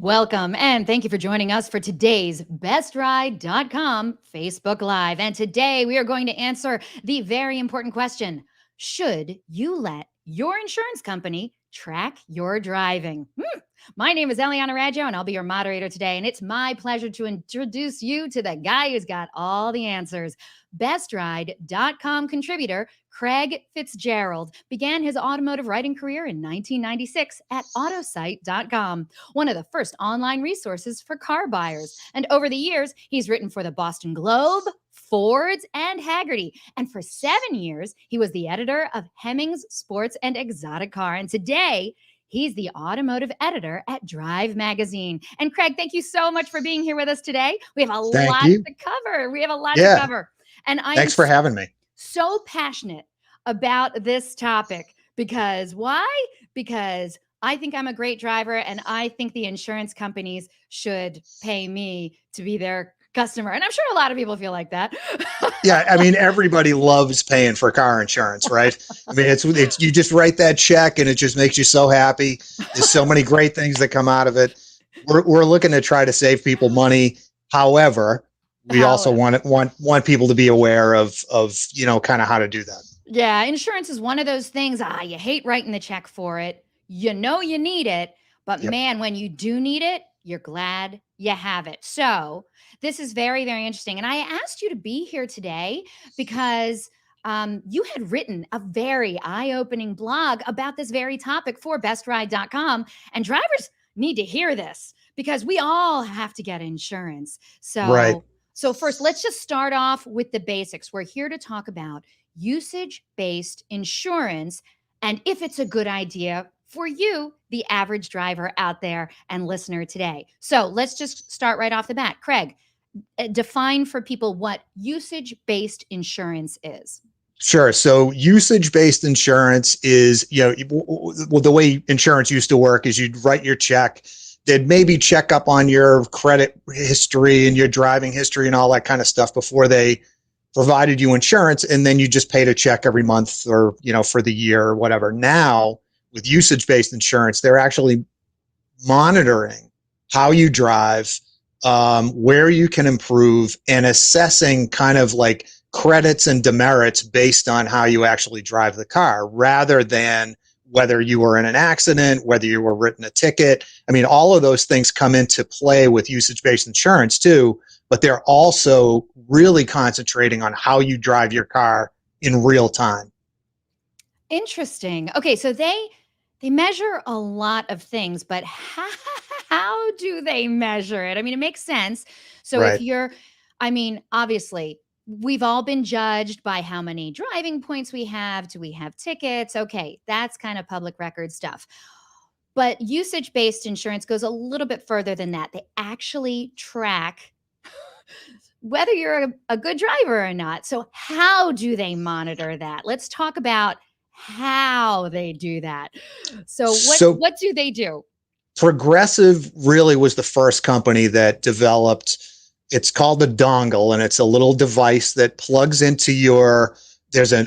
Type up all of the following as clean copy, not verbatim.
Welcome and thank you for joining us for today's bestride.com Facebook Live. And today we are going to answer the very important question: should you let your insurance company track your driving? My name is Eliana Raggio and I'll be your moderator today. And it's my pleasure to introduce you to the guy who's got all the answers. Bestride.com contributor Craig Fitzgerald began his automotive writing career in 1996 at autosite.com, one of the first online resources for car buyers. And over the years, he's written for the Boston Globe, Ford's, and Haggerty. And for 7 years, he was the editor of Hemmings Sports and Exotic Car. And today, he's the automotive editor at Drive Magazine. And Craig, thank you so much for being here with us today. We have a lot to cover. To cover. And thanks for having me. So passionate about this topic because why? Because I think I'm a great driver and I think the insurance companies should pay me to be their customer. And I'm sure a lot of people feel like that. Yeah. I mean, everybody loves paying for car insurance, right? I mean, it's you just write that check and it just makes you so happy. There's so many great things that come out of it. We're looking to try to save people money. However, we also want people to be aware of kind of how to do that. Yeah. Insurance is one of those things. You hate writing the check for it. You know, you need it, but man, when you do need it, you're glad you have it. So this is very, very interesting. And I asked you to be here today because you had written a very eye-opening blog about this very topic for bestride.com. And drivers need to hear this because we all have to get insurance. So first, let's just start off with the basics. We're here to talk about usage-based insurance and if it's a good idea for you, the average driver out there and listener today. So let's just start right off the bat. Craig, define for people what usage-based insurance is. Sure. So usage-based insurance is, the way insurance used to work is you'd write your check. They'd maybe check up on your credit history and your driving history and all that kind of stuff before they provided you insurance. And then you just paid a check every month or, for the year or whatever. Now, with usage-based insurance, they're actually monitoring how you drive, where you can improve, and assessing kind of like credits and demerits based on how you actually drive the car, rather than whether you were in an accident, whether you were written a ticket. I mean, all of those things come into play with usage-based insurance too, but they're also really concentrating on how you drive your car in real time. Interesting. Okay, so they measure a lot of things, but how do they measure it? I mean, it makes sense. So Right. if you're, obviously, we've all been judged by how many driving points we have. Do we have tickets? Okay, that's kind of public record stuff. But usage-based insurance goes a little bit further than that. They actually track whether you're a good driver or not. So how do they monitor that? Let's talk about how they do that. So what do they do? Progressive really was the first company that developed, it's called the dongle, and it's a little device that plugs into there's an,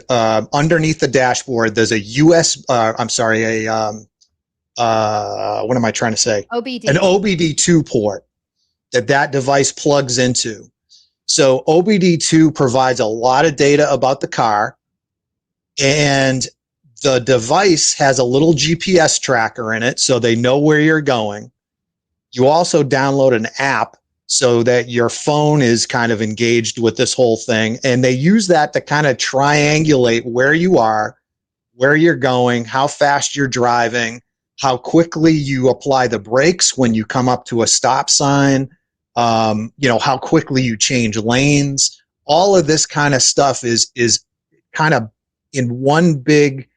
underneath the dashboard, there's what am I trying to say? OBD. An OBD2 port that device plugs into. So OBD2 provides a lot of data about the car, and the device has a little GPS tracker in it, so they know where you're going. You also download an app so that your phone is kind of engaged with this whole thing, and they use that to kind of triangulate where you are, where you're going, how fast you're driving, how quickly you apply the brakes when you come up to a stop sign, how quickly you change lanes. All of this kind of stuff is kind of in one big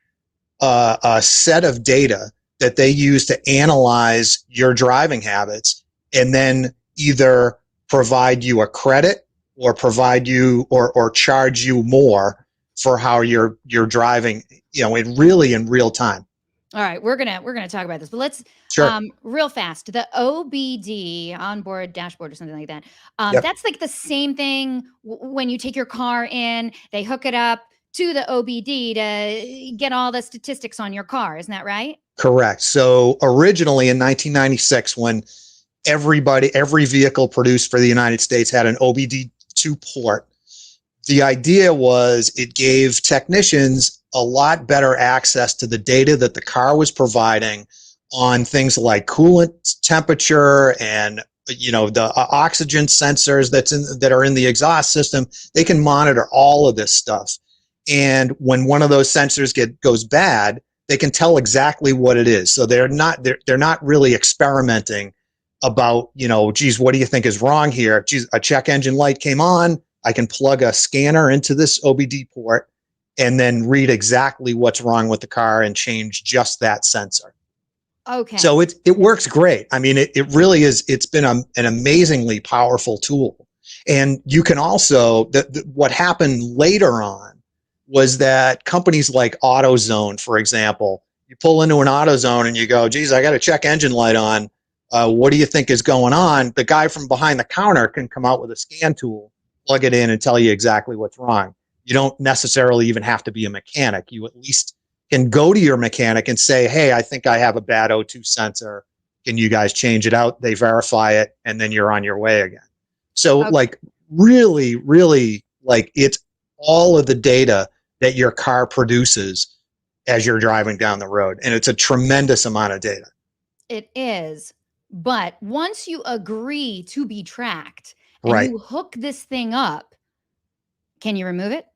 set of data that they use to analyze your driving habits, and then either provide you a credit or provide you or charge you more for how you're driving, in real time. All right, we're gonna talk about this, but let's real fast. The OBD, onboard dashboard or something like that. That's like the same thing when you take your car in, they hook it up to the OBD to get all the statistics on your car. Isn't that right? Correct. So originally in 1996, when every vehicle produced for the United States had an OBD2 port. The idea was it gave technicians a lot better access to the data that the car was providing on things like coolant temperature and the oxygen sensors that are in the exhaust system. They can monitor all of this stuff, and when one of those sensors goes bad, they can tell exactly what it is. So they're not really experimenting about, geez, what do you think is wrong here? Geez, a check engine light came on. I can plug a scanner into this OBD port and then read exactly what's wrong with the car and change just that sensor. So Okay. it works great. I mean, it really is. It's been an amazingly powerful tool. And you can also, what happened later on was that companies like AutoZone, for example, you pull into an AutoZone and you go, geez, I got a check engine light on. What do you think is going on? The guy from behind the counter can come out with a scan tool, plug it in, and tell you exactly what's wrong. You don't necessarily even have to be a mechanic. You at least can go to your mechanic and say, hey, I think I have a bad O2 sensor. Can you guys change it out? They verify it, and then you're on your way again. So, Okay. like, really, really, like, it's all of the data that your car produces as you're driving down the road. And it's a tremendous amount of data. It is. But once you agree to be tracked and Right. you hook this thing up, can you remove it?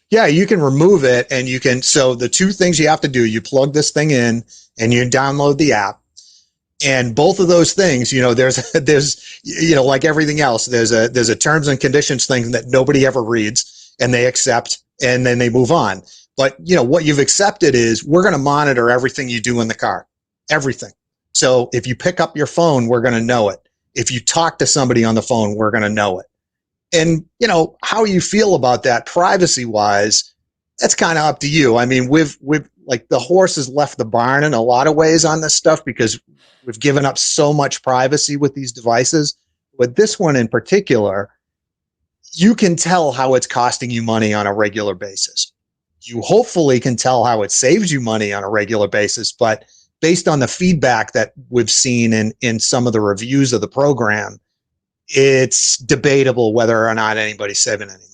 Yeah, you can remove it, and you can. So the two things you have to do, you plug this thing in and you download the app. And both of those things, there's like everything else, there's a terms and conditions thing that nobody ever reads and they accept and then they move on. But what you've accepted is we're going to monitor everything you do in the car, everything. So if you pick up your phone, we're going to know it. If you talk to somebody on the phone, we're going to know it. And how you feel about that privacy wise, that's kind of up to you. I mean, we've like the horse has left the barn in a lot of ways on this stuff because we've given up so much privacy with these devices. But this one in particular, you can tell how it's costing you money on a regular basis. You hopefully can tell how it saves you money on a regular basis, but based on the feedback that we've seen in some of the reviews of the program, it's debatable whether or not anybody's saving any money.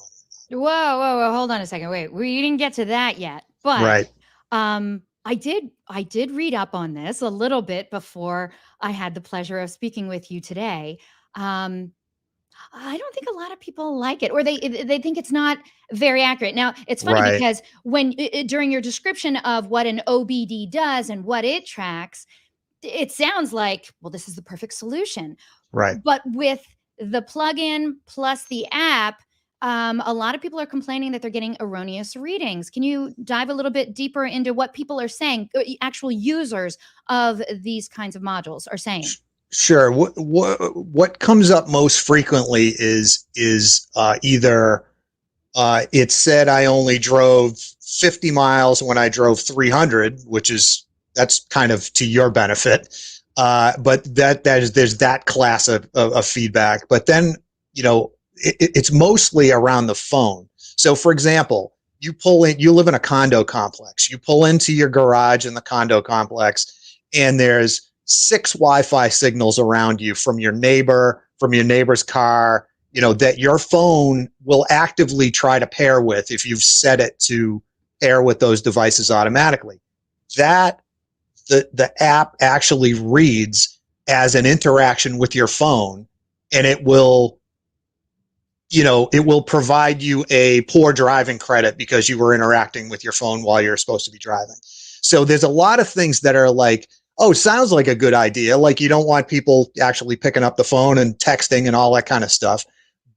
Whoa, whoa, whoa! Hold on a second. Wait, we didn't get to that yet. But Right. I did read up on this a little bit before I had the pleasure of speaking with you today. Um, I don't think a lot of people like it, or they think it's not very accurate. Now, it's funny Right. because when during your description of what an OBD does and what it tracks, it sounds like, well, this is the perfect solution. Right. But with the plugin plus the app, a lot of people are complaining that they're getting erroneous readings. Can you dive a little bit deeper into what people are saying, actual users of these kinds of modules are saying? Sure. What comes up most frequently is either it said I only drove 50 miles when I drove 300, that's kind of to your benefit. But there's that class of feedback. But then it's mostly around the phone. So for example, you live in a condo complex. You pull into your garage in the condo complex, and there's 6 Wi-Fi signals around you from your neighbor's car, that your phone will actively try to pair with if you've set it to pair with those devices automatically. That the app actually reads as an interaction with your phone, and it will provide you a poor driving credit because you were interacting with your phone while you're supposed to be driving. So there's a lot of things that are like, oh, sounds like a good idea. Like you don't want people actually picking up the phone and texting and all that kind of stuff.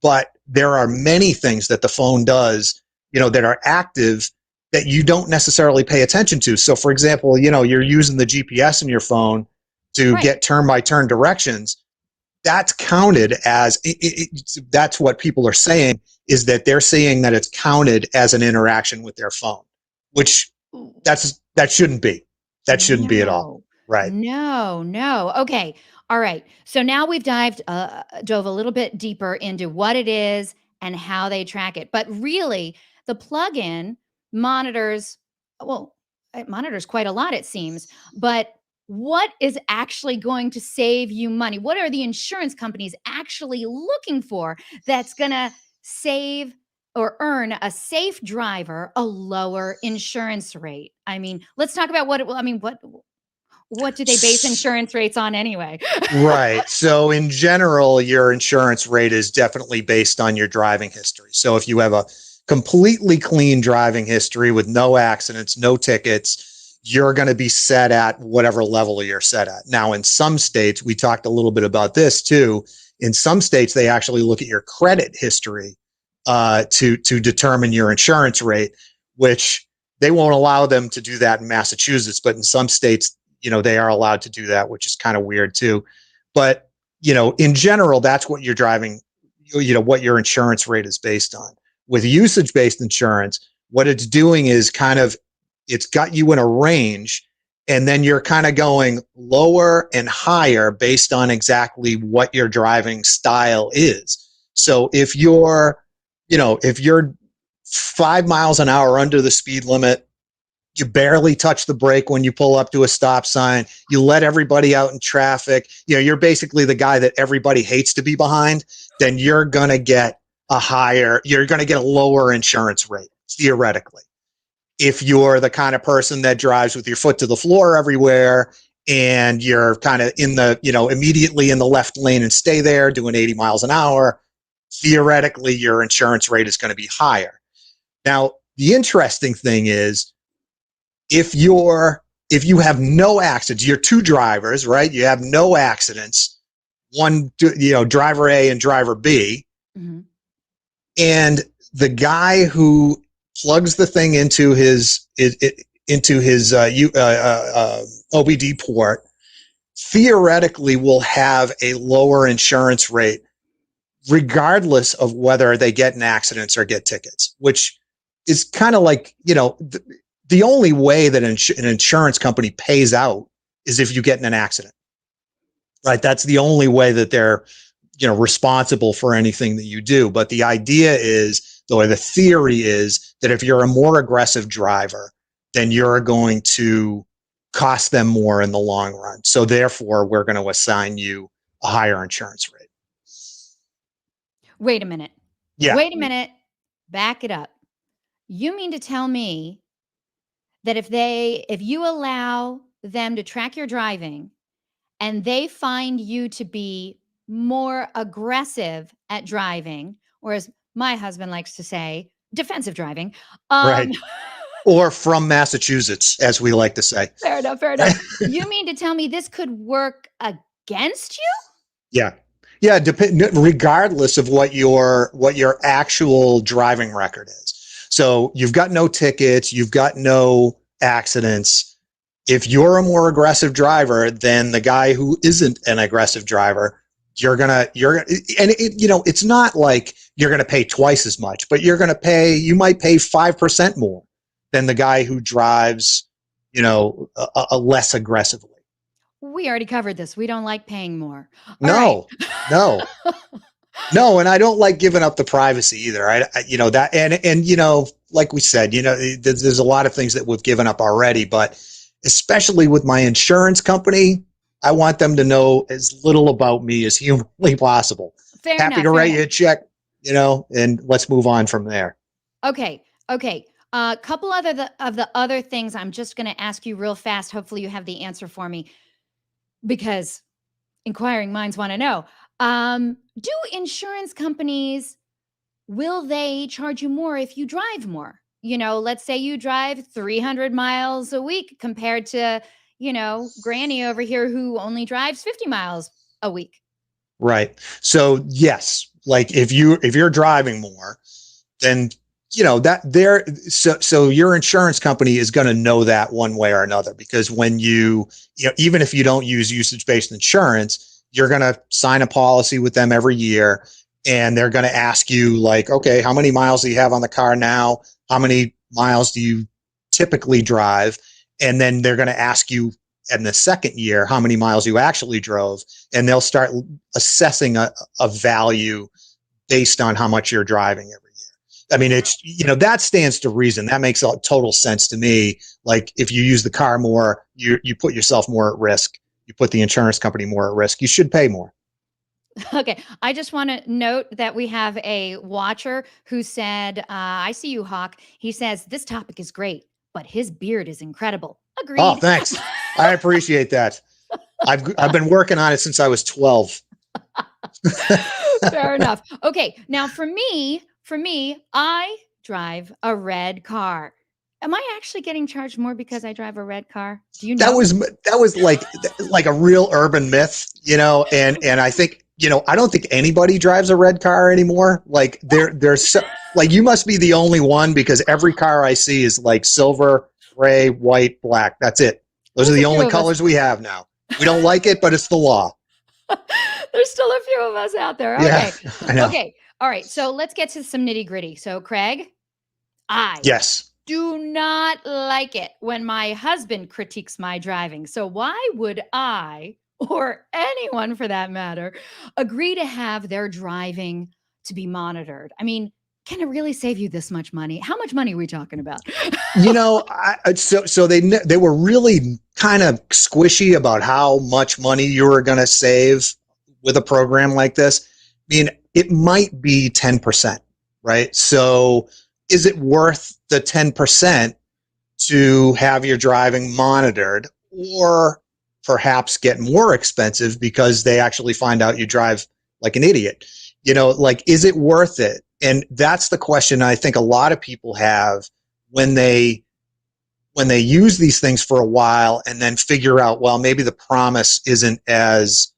But there are many things that the phone does, that are active that you don't necessarily pay attention to. So for example, you're using the GPS in your phone to Right. get turn by turn directions. That's counted as that's what people are saying, is that they're saying that it's counted as an interaction with their phone, which that shouldn't be. That shouldn't be at all. No. Right. No, no. Okay. All right. So now we've dove a little bit deeper into what it is and how they track it. But really, the plugin monitors, well, it monitors quite a lot, it seems. But what is actually going to save you money? What are the insurance companies actually looking for that's going to save or earn a safe driver a lower insurance rate? I mean, let's talk about what it will. I mean, what do they base insurance rates on anyway? Right. So in general, your insurance rate is definitely based on your driving history. So if you have a completely clean driving history with no accidents, no tickets, you're going to be set at whatever level you're set at. Now, in some states, we talked a little bit about this too. In some states, they actually look at your credit history to determine your insurance rate, which they won't allow them to do that in Massachusetts, but in some states, they are allowed to do that, which is kind of weird too. But, in general, that's what you're driving, what your insurance rate is based on. With usage-based insurance, what it's doing is it's got you in a range, and then you're kind of going lower and higher based on exactly what your driving style is. So if you're 5 miles an hour under the speed limit, you barely touch the brake when you pull up to a stop sign, you let everybody out in traffic, you're basically the guy that everybody hates to be behind, then you're going to get a lower insurance rate, theoretically. If you're the kind of person that drives with your foot to the floor everywhere and you're kind of immediately in the left lane and stay there doing 80 miles an hour, theoretically, your insurance rate is going to be higher. Now, the interesting thing is, if you have no accidents, you're two drivers, right? You have no accidents, one, driver A and driver B. Mm-hmm. And the guy who plugs the thing into his OBD port theoretically will have a lower insurance rate regardless of whether they get in accidents or get tickets, which is kind of like, the only way that an insurance company pays out is if you get in an accident, right? That's the only way that they're, responsible for anything that you do. But the idea is, the theory is that if you're a more aggressive driver, then you're going to cost them more in the long run. So therefore, we're going to assign you a higher insurance rate. Wait a minute. Yeah. Wait a minute. Back it up. You mean to tell me that if you allow them to track your driving and they find you to be more aggressive at driving, or as my husband likes to say, defensive driving. Right. Or from Massachusetts, as we like to say. Fair enough. You mean to tell me this could work against you? Yeah. Yeah, regardless of what your actual driving record is. So you've got no tickets, you've got no accidents. If you're a more aggressive driver than the guy who isn't an aggressive driver, it's not like you're going to pay twice as much, but you might pay 5% more than the guy who drives, a less aggressively. We already covered this. We don't like paying more. No. No, and I don't like giving up the privacy either. Like we said, there's a lot of things that we've given up already, but especially with my insurance company, I want them to know as little about me as humanly possible. Happy to write you a check, and let's move on from there. Okay. A couple of the other things I'm just going to ask you real fast. Hopefully you have the answer for me, because inquiring minds want to know. Do insurance companies, will they charge you more if you drive more? Let's say you drive 300 miles a week compared to, Granny over here who only drives 50 miles a week. Right. So yes, like if you're driving more, then so your insurance company is going to know that one way or another, because when even if you don't use usage-based insurance, you're going to sign a policy with them every year, and they're going to ask you, like, okay, how many miles do you have on the car now? How many miles do you typically drive? And then they're going to ask you in the second year how many miles you actually drove, and they'll start assessing a value based on how much you're driving every year. I mean, it's, that stands to reason. That makes total sense to me Like if you use the car more, you put yourself more at risk. You put the insurance company more at risk. You should pay more. Okay. I just want to note that we have a watcher who said, I see you, Hawk. He says, this topic is great, but his beard is incredible. Oh, Agreed. thanks. I appreciate that. I've been working on it since I was 12. Fair enough. Okay. Now for me, I drive a red car. Am I actually getting charged more because I drive a red car? Do you know? That was like a real urban myth, and I think, I don't think anybody drives a red car anymore. Like there's so, like you must be the only one, because every car I see is like silver, gray, white, black. That's it. Those are There's the a few only of us. colors we have now. We don't like it, but it's the law. There's still a few of us out there. Yeah, Okay. I know. Okay. All right. So let's get to some nitty gritty. So, Craig, I Yes. do not like it when my husband critiques my driving. So, why would I, or anyone for that matter, agree to have their driving to be monitored? I mean, can it really save you this much money? How much money are we talking about? So they were really kind of squishy about how much money you were going to save with a program like this. I mean, it might be 10%, right? So is it worth the 10% to have your driving monitored, or perhaps get more expensive because they actually find out you drive like an idiot? Like, is it worth it? And that's the question I think a lot of people have when they use these things for a while and then figure out, well, maybe the promise isn't as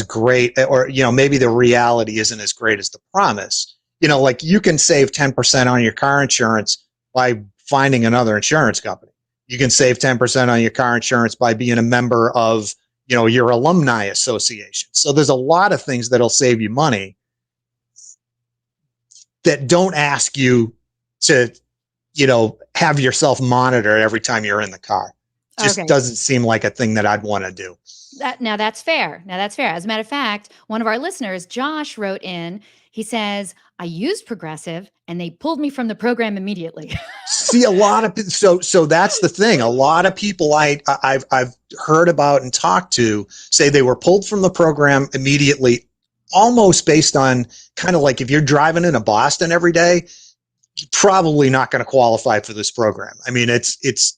great, or maybe the reality isn't as great as the promise. Like you can save 10% on your car insurance by finding another insurance company. You can save 10% on your car insurance by being a member of your alumni association. So there's a lot of things that'll save you money that don't ask you to have yourself monitored every time you're in the car. Just doesn't seem like a thing that I'd want to do. Now that's fair. As a matter of fact, one of our listeners, Josh, wrote in. He says, I used Progressive and they pulled me from the program immediately. See, a lot of so that's the thing. A lot of people I've heard about and talked to say they were pulled from the program immediately, almost based on kind of like, if you're driving into Boston every day, you're probably not going to qualify for this program. I mean, it's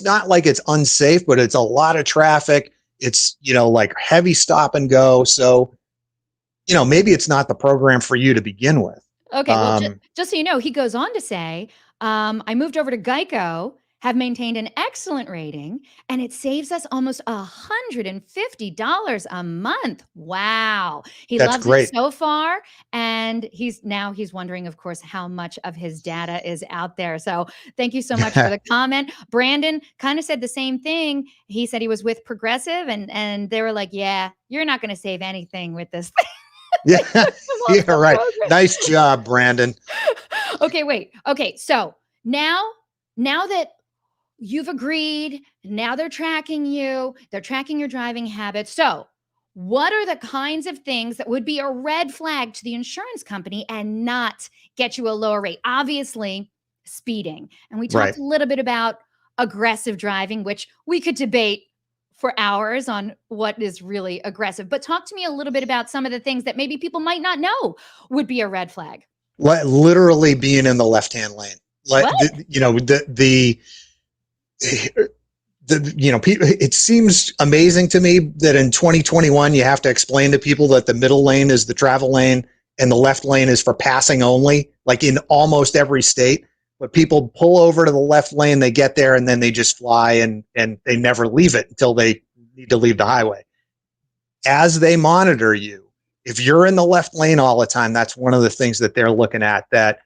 not like it's unsafe, but it's a lot of traffic. It's, like heavy stop and go. So, maybe it's not the program for you to begin with. Okay. Well, just so you know, he goes on to say, I moved over to Geico, have maintained an excellent rating, and it saves us almost $150 a month. Wow. He That's loves great. it so far. And he's wondering, of course, how much of his data is out there. So thank you so much for the comment. Brandon kind of said the same thing. He said he was with Progressive and they were like, yeah, you're not going to save anything with this thing. Yeah, right. Nice job, Brandon. Okay, wait. Okay, so now that you've agreed, now they're tracking you, they're tracking your driving habits. So, what are the kinds of things that would be a red flag to the insurance company and not get you a lower rate? Obviously, speeding. And we talked a little bit about aggressive driving, which we could debate for hours on what is really aggressive. But talk to me a little bit about some of the things that maybe people might not know would be a red flag. Literally being in the left-hand lane. Like, it seems amazing to me that in 2021 you have to explain to people that the middle lane is the travel lane and the left lane is for passing only, like in almost every state. But people pull over to the left lane, they get there, and then they just fly and they never leave it until they need to leave the highway. As they monitor you, if you're in the left lane all the time, that's one of the things that they're looking at that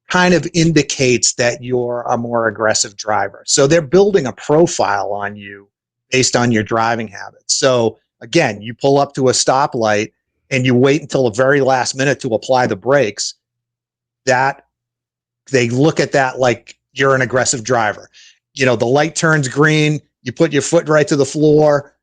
kind of indicates that you're a more aggressive driver. So they're building a profile on you based on your driving habits. So again, you pull up to a stoplight and you wait until the very last minute to apply the brakes, that they look at that like you're an aggressive driver. The light turns green, you put your foot right to the floor,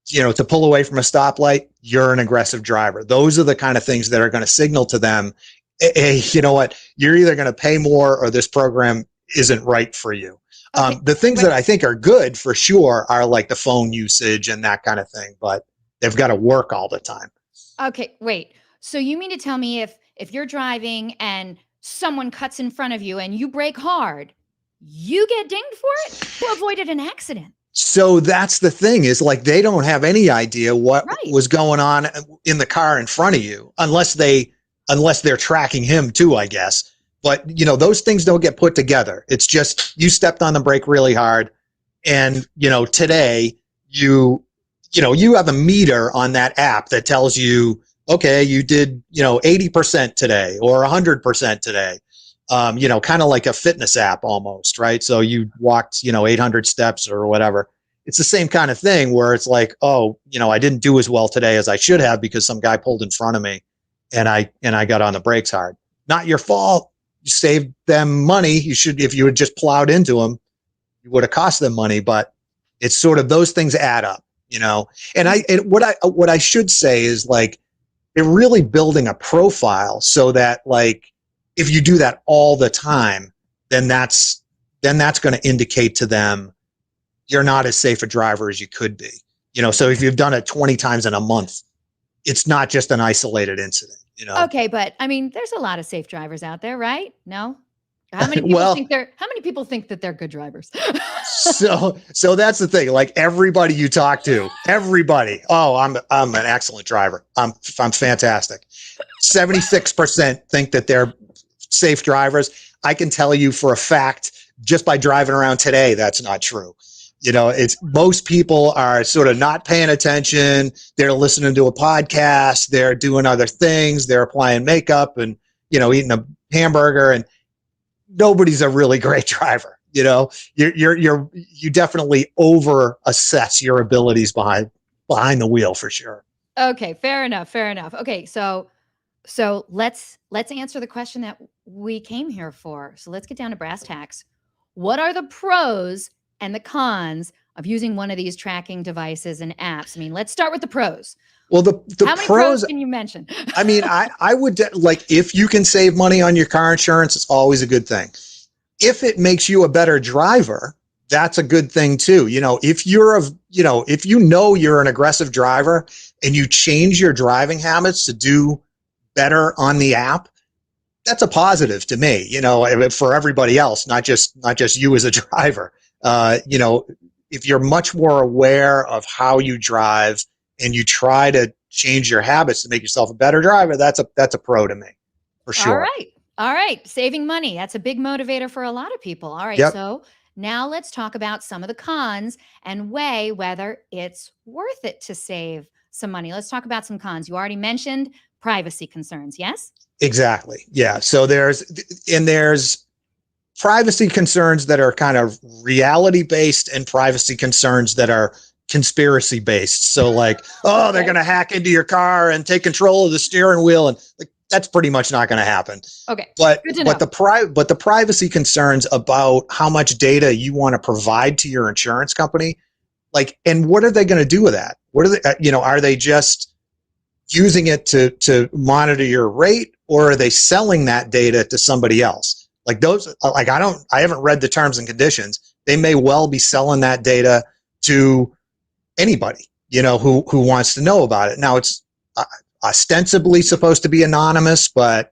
to pull away from a stoplight, you're an aggressive driver. Those are the kind of things that are going to signal to them, hey, you know what, you're either going to pay more or this program isn't right for you. Okay. The things Wait, that I think are good for sure are like the phone usage and that kind of thing, but they've got to work all the time. okay, wait. So you mean to tell me if you're driving and someone cuts in front of you and you brake hard, you get dinged for it? Who avoided an accident? So that's the thing is like they don't have any idea what Right. was going on in the car in front of you unless they're tracking him too, I guess. But those things don't get put together. It's just you stepped on the brake really hard, and today you have a meter on that app that tells you, okay, you did 80% today or 100% today. Kind of like a fitness app almost, right? So you walked 800 steps or whatever. It's the same kind of thing where it's like, oh, I didn't do as well today as I should have because some guy pulled in front of me, and I got on the brakes hard. Not your fault. You saved them money. You should, if you had just plowed into them, it would have cost them money. But it's sort of those things add up. And what I should say is like they're really building a profile so that like if you do that all the time, then that's going to indicate to them you're not as safe a driver as you could be. So if you've done it 20 times in a month, it's not just an isolated incident. Okay, but I mean, there's a lot of safe drivers out there, right? No? Well, How many people think that they're good drivers? so that's the thing. Like everybody you talk to, everybody, oh, I'm an excellent driver. I'm fantastic. 76% think that they're safe drivers. I can tell you for a fact, just by driving around today, that's not true. It's most people are sort of not paying attention. They're listening to a podcast. They're doing other things. They're applying makeup and, eating a hamburger, and nobody's a really great driver. You definitely over assess your abilities behind the wheel for sure. Okay, fair enough, fair enough. Okay, so let's answer the question that we came here for. So let's get down to brass tacks. What are the pros and the cons of using one of these tracking devices and apps? I mean, let's start with the pros. Well, the How many pros can you mention? I mean, I would like if you can save money on your car insurance, it's always a good thing. If it makes you a better driver, that's a good thing too. If you're if you're an aggressive driver and you change your driving habits to do better on the app, that's a positive to me, for everybody else, not just you as a driver. If you're much more aware of how you drive and you try to change your habits to make yourself a better driver, that's a pro to me, for sure. All right. All right. Saving money. That's a big motivator for a lot of people. All right. Yep. So now let's talk about some of the cons and weigh whether it's worth it to save some money. Let's talk about some cons. You already mentioned privacy concerns. Yes? Exactly. Yeah. So there's privacy concerns that are kind of reality based and privacy concerns that are conspiracy based. So like, oh, they're going to hack into your car and take control of the steering wheel, and like that's pretty much not going to happen. Okay. But the privacy concerns about how much data you want to provide to your insurance company, like, and what are they going to do with that? What are they, are they just using it to monitor your rate, or are they selling that data to somebody else? Like those, like I haven't read the terms and conditions. They may well be selling that data to anybody, who wants to know about it. Now it's ostensibly supposed to be anonymous, but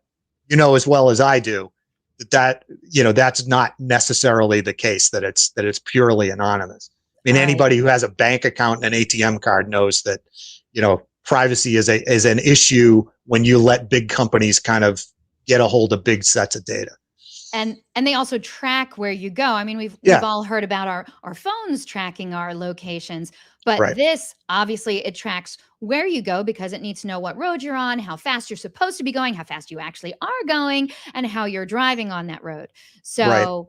as well as I do that's not necessarily the case, that it's purely anonymous. I mean, anybody who has a bank account and an ATM card knows that, privacy is an issue when you let big companies kind of get a hold of big sets of data. And they also track where you go. I mean, we've all heard about our phones tracking our locations, but this obviously it tracks where you go because it needs to know what road you're on, how fast you're supposed to be going, how fast you actually are going, and how you're driving on that road. So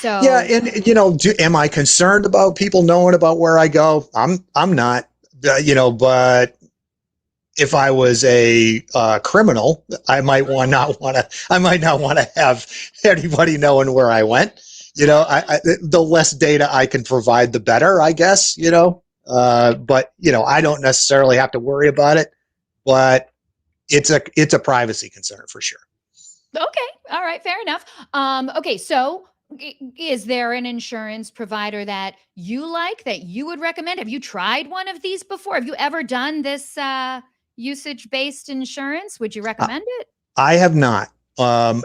yeah, and am I concerned about people knowing about where I go? I'm not, but if I was a criminal, I might not want to have anybody knowing where I went. The less data I can provide, the better, I guess. But I don't necessarily have to worry about it. But it's a privacy concern for sure. Okay, all right, fair enough. Okay, so Is there an insurance provider that you like, that you would recommend? Have you tried one of these before? Have you ever done this usage-based insurance? Would you I, recommend it? I have not. And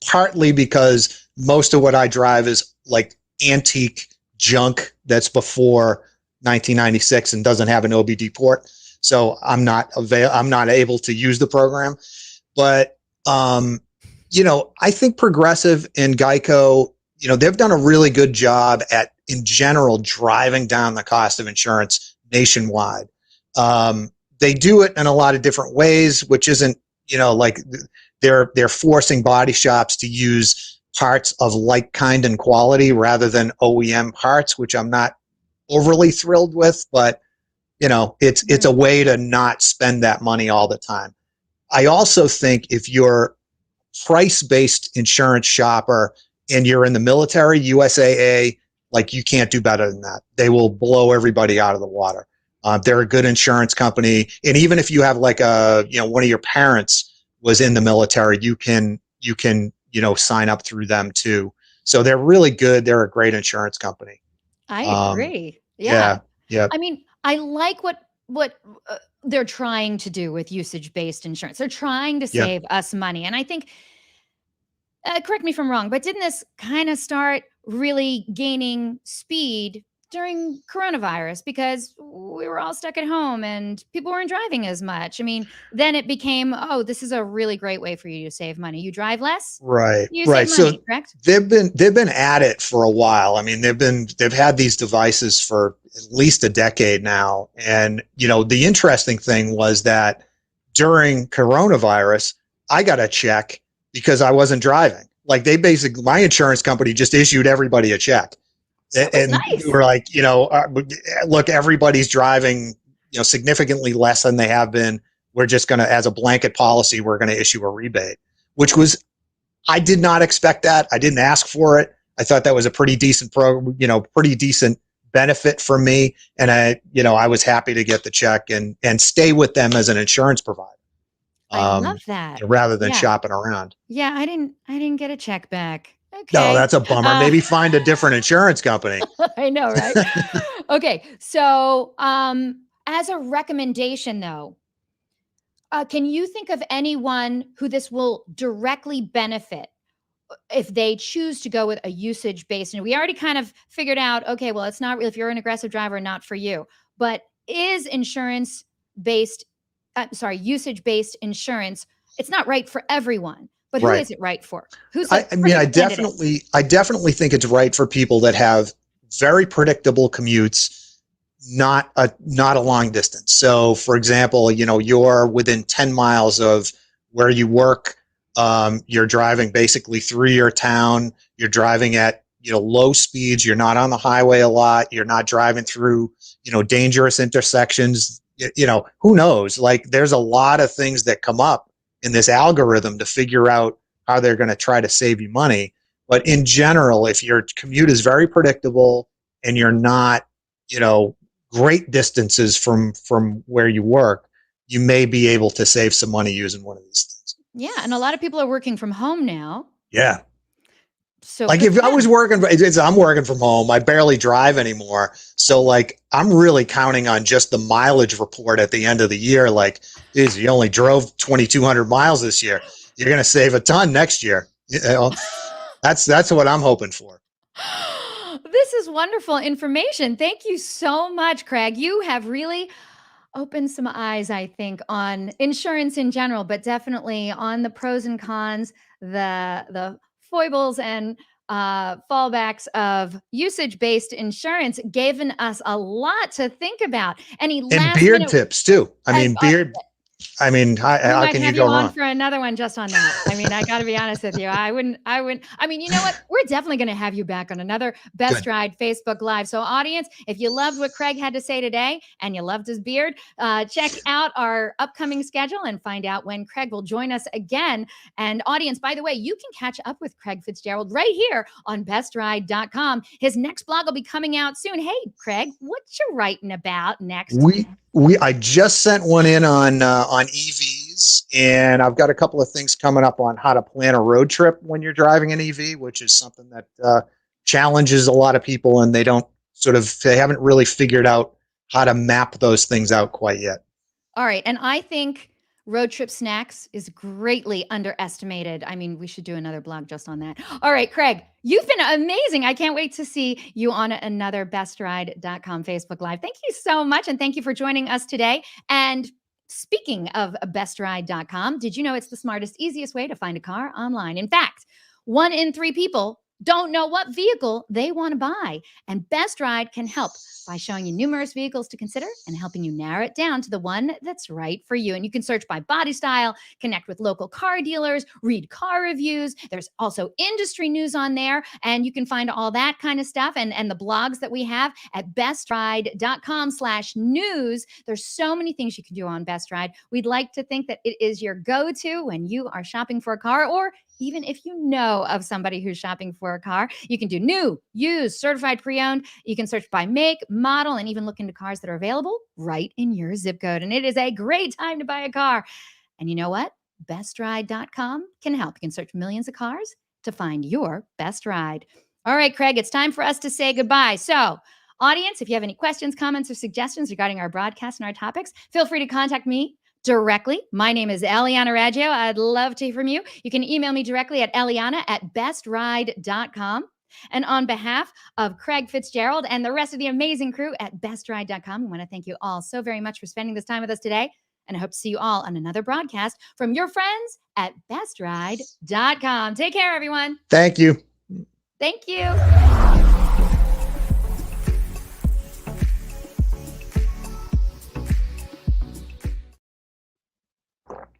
partly because most of what I drive is like antique junk that's before 1996 and doesn't have an OBD port. So I'm not able to use the program. But I think Progressive and Geico, they've done a really good job at, in general, driving down the cost of insurance nationwide. They do it in a lot of different ways, which isn't, like they're forcing body shops to use parts of like kind and quality rather than OEM parts, which I'm not overly thrilled with, but it's a way to not spend that money all the time. I also think if you're price-based insurance shopper and you're in the military, USAA, like you can't do better than that. They will blow everybody out of the water. They're a good insurance company, and even if you have like one of your parents was in the military, you can sign up through them too. So they're really good. They're a great insurance company. I Um, agree. Yeah. yeah, yeah, I mean, I like what they're trying to do with usage-based insurance. They're trying to yeah. save us money, and I think, correct me if I'm wrong, but didn't this kind of start really gaining speed during coronavirus because we were all stuck at home and people weren't driving as much? I mean, then it became, oh, this is a really great way for you to save money. You drive less, Right, you save right. So money, correct? they've been at it for a while. I mean, they've had these devices for at least a decade now. And the interesting thing was that during coronavirus, I got a check because I wasn't driving. Like my insurance company just issued everybody a check, That was and nice. we're like, look, everybody's driving, significantly less than they have been. We're just going to, as a blanket policy, we're going to issue a rebate, which was, I did not expect that. I didn't ask for it. I thought that was a pretty decent pretty decent benefit for me. And I was happy to get the check and stay with them as an insurance provider, I love that. rather than Yeah. shopping around. Yeah, I didn't get a check back. No, Okay. that's a bummer. Uh, Maybe find a different insurance company. I know, right? Okay. So, as a recommendation though, can you think of anyone who this will directly benefit if they choose to go with a usage based? And we already kind of figured out, okay, well, it's not, if you're an aggressive driver, not for you. But is insurance based, usage based insurance, it's not right for everyone. But who Right. is it right for? Who's a I mean, perfect candidate? I definitely think it's right for people that have very predictable commutes, not a long distance. So, for example, you're within 10 miles of where you work. You're driving basically through your town. You're driving at low speeds. You're not on the highway a lot. You're not driving through dangerous intersections. Who knows? Like, there's a lot of things that come up in this algorithm to figure out how they're going to try to save you money. But in general, if your commute is very predictable and you're not, great distances from where you work, you may be able to save some money using one of these things. Yeah, and a lot of people are working from home now. Yeah. So Like good if for I was them. working, I'm working from home. I barely drive anymore. So like, I'm really counting on just the mileage report at the end of the year. Like, geez, you only drove 2,200 miles this year. You're going to save a ton next year. That's what I'm hoping for. This is wonderful information. Thank you so much, Craig. You have really opened some eyes, I think, on insurance in general, but definitely on the pros and cons, the foibles and fallbacks of usage-based insurance, given us a lot to think about. Any And last beard minute? tips too. I Uh, mean, uh, we how might can you have you go on wrong? for another one just on that. I mean, I got to be honest with you. I mean, you know what? We're definitely going to have you back on another Best Good. Ride Facebook Live. So, audience, if you loved what Craig had to say today and you loved his beard, check out our upcoming schedule and find out when Craig will join us again. And, audience, by the way, you can catch up with Craig Fitzgerald right here on bestride.com. His next blog will be coming out soon. Hey, Craig, what you writing about next? I just sent one in on EVs. EVs, and I've got a couple of things coming up on how to plan a road trip when you're driving an EV, which is something that challenges a lot of people, and they haven't really figured out how to map those things out quite yet. All right. And I think road trip snacks is greatly underestimated. I mean, we should do another blog just on that. All right, Craig, you've been amazing. I can't wait to see you on another bestride.com Facebook Live. Thank you so much. And thank you for joining us today. And speaking of bestride.com, did you know it's the smartest, easiest way to find a car online? In fact, 1 in 3 people don't know what vehicle they want to buy. And Best Ride can help by showing you numerous vehicles to consider and helping you narrow it down to the one that's right for you. And you can search by body style, connect with local car dealers, read car reviews. There's also industry news on there, and you can find all that kind of stuff and the blogs that we have at bestride.com/news. There's so many things you can do on Best Ride. We'd like to think that it is your go-to when you are shopping for a car, or even if you know of somebody who's shopping for a car. You can do new, used, certified, pre-owned. You can search by make, model, and even look into cars that are available right in your zip code. And it is a great time to buy a car. And you know what? bestride.com can help. You can search millions of cars to find your best ride. All right, Craig, it's time for us to say goodbye. So, audience, if you have any questions, comments, or suggestions regarding our broadcast and our topics, feel free to contact me directly. My name is Eliana Raggio. I'd love to hear from you. You can email me directly at eliana@bestride.com. And on behalf of Craig Fitzgerald and the rest of the amazing crew at bestride.com, we want to thank you all so very much for spending this time with us today. And I hope to see you all on another broadcast from your friends at bestride.com. Take care, everyone. Thank you. Thank you.